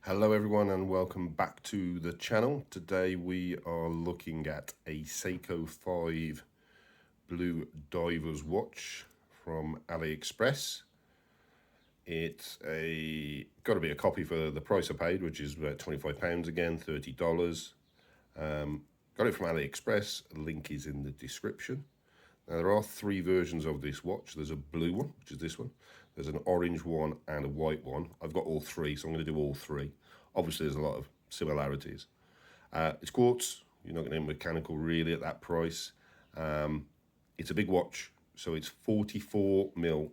Hello everyone and welcome back to the channel. Today we are looking at a Seiko 5 Blue Divers watch from AliExpress. It's got to be a copy for the price I paid, which is about £25 again, $30. Got it from AliExpress, link is in the description. Now there are three versions of this watch. There's a blue one, which is this one. There's an orange one and a white one. I've got all three, so I'm going to do all three. Obviously there's a lot of similarities. It's quartz. You're not getting mechanical really at that price. It's a big watch, so it's 44mm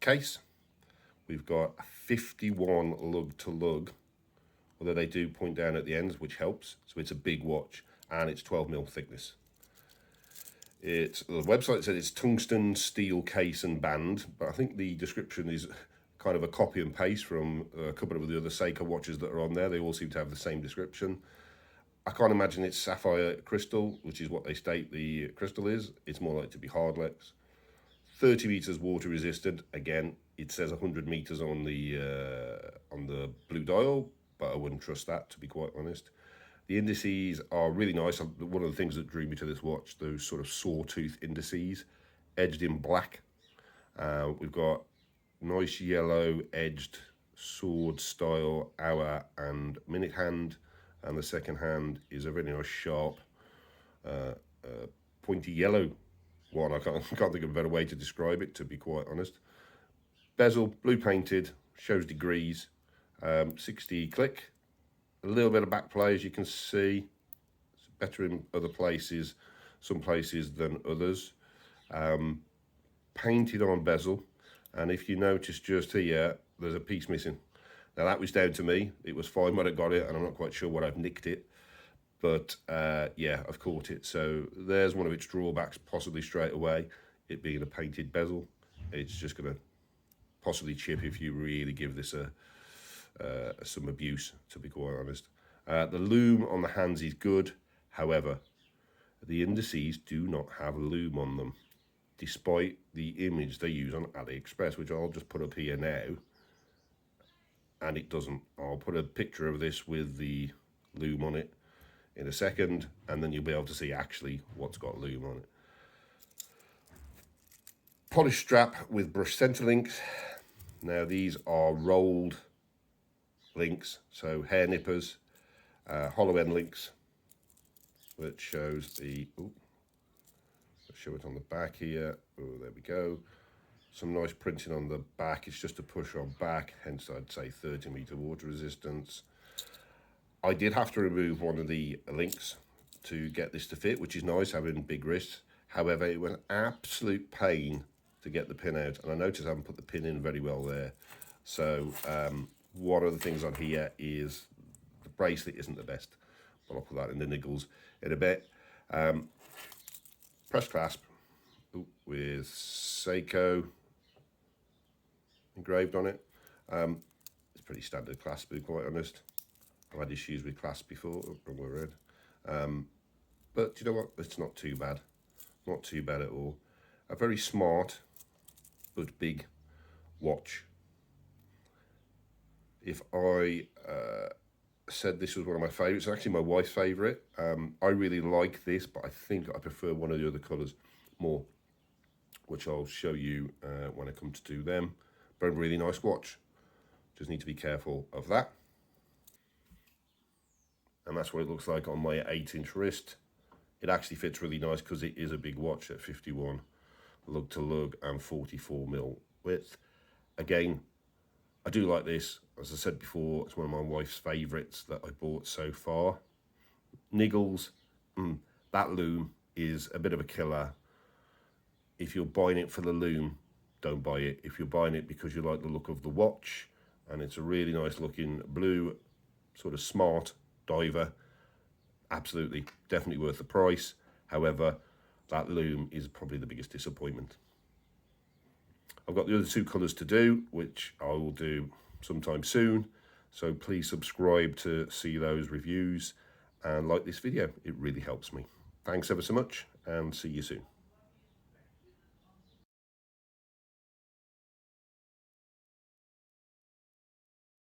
case. We've got a 51 lug to lug, although they do point down at the ends, which helps. So it's a big watch, and it's 12mm thickness. The website said it's tungsten steel case and band, but I think the description is kind of a copy and paste from a couple of the other Seiko watches that are on there. They all seem to have the same description. I can't imagine it's sapphire crystal, which is what they state the crystal is. It's more likely to be hardlex. 30 meters water resistant. Again, it says 100 meters on the blue dial, but I wouldn't trust that, to be quite honest. The indices are really nice. One of the things that drew me to this watch, those sort of sawtooth indices, edged in black. We've got nice yellow edged sword style hour and minute hand, and the second hand is a very nice sharp pointy yellow one. I can't think of a better way to describe it, to be quite honest. Bezel, blue painted, shows degrees, 60 click. A little bit of back play, as you can see. It's better in other places, some places than others. Painted on bezel, and if you notice just here, there's a piece missing. Now that was down to me. It was fine when I got it, and I'm not quite sure what I've nicked it, but yeah, I've caught it. So there's one of its drawbacks, possibly straight away, it being a painted bezel. It's just going to possibly chip if you really give this some abuse, to be quite honest. The lume on the hands is good. However, the indices do not have lume on them, despite the image they use on AliExpress, which I'll just put up here now. And it doesn't. I'll put a picture of this with the lume on it in a second, and then you'll be able to see actually what's got lume on it. Polished strap with brush center links. Now these are rolled links, so hair nippers, hollow end links, that shows the, let's show it on the back here. Oh, there we go. Some nice printing on the back. It's just a push on back, hence I'd say 30 meter water resistance. I did have to remove one of the links to get this to fit, which is nice, having big wrists. However, it was an absolute pain to get the pin out, and I noticed I haven't put the pin in very well there. So one of the things on here is the bracelet isn't the best, but I'll put that in the Niggles in a bit. Press clasp with Seiko engraved on it. It's pretty standard clasp, to be quite honest. I've had issues with clasp before, wrong way around. But you know what, it's not too bad. Not too bad at all. A very smart but big watch. If I said this was one of my favourites, it's actually my wife's favourite. I really like this, but I think I prefer one of the other colours more, which I'll show you when I come to do them. But a really nice watch. Just need to be careful of that. And that's what it looks like on my 8-inch wrist. It actually fits really nice because it is a big watch at 51 lug to lug and 44mm width. Again, I do like this. As I said before, it's one of my wife's favourites that I bought so far. Niggles, that lume is a bit of a killer. If you're buying it for the lume, don't buy it. If you're buying it because you like the look of the watch, and it's a really nice looking blue, sort of smart diver, absolutely, definitely worth the price. However, that lume is probably the biggest disappointment. I've got the other two colours to do, which I will do sometime soon. So please subscribe to see those reviews and like this video. It really helps me. Thanks ever so much, and see you soon.